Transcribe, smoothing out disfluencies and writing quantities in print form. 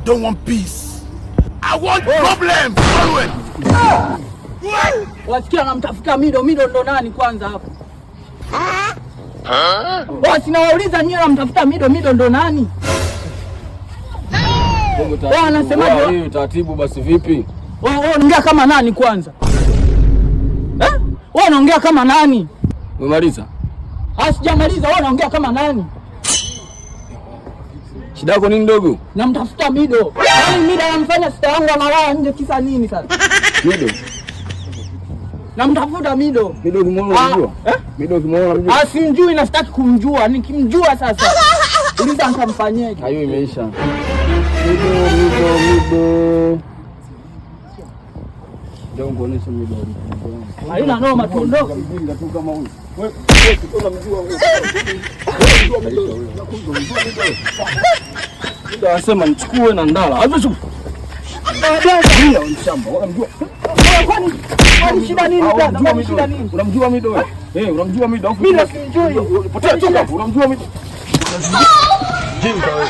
don't want peace. I want problems always. Wasikia namtafuta Mido. Mido ndo nani kwanza hapo? Wasinawauliza nyie namtafuta Mido. Mido ndo nani? Anasemaje? Wewe taratibu basi vipi? Wewe unaongea kama nani kwanza? Wewe unaongea kama nani? Umemaliza? Sijamaliza. Wewe unaongea kama nani? Shida yako nini ndogo? Namtafuta Mido. Yaani Mido anamfanya sita yangu analala nje kisa nini sasa? Mido. Namtafuta Mido. Mido kimuona unajua? Mido kimuona unajua? Simjui na sitaki kumjua. Nikimjua sasa uliza nitamfanyaje? Hayo imeisha. Mido. Ndio ngonesha Mido. Haina noma, tuondoke. Mjinga tu kama huyu. Wewe unamjua wewe. Ndio anasema nichukue na ndala. Hapo mshamba. Unamjua? Kwani shida nini bwana? Kwani shida nini? Unamjua Mido wewe? Unamjua Mido? Mimi simjui. Potea toka. Unamjua Mido? Jinga wewe.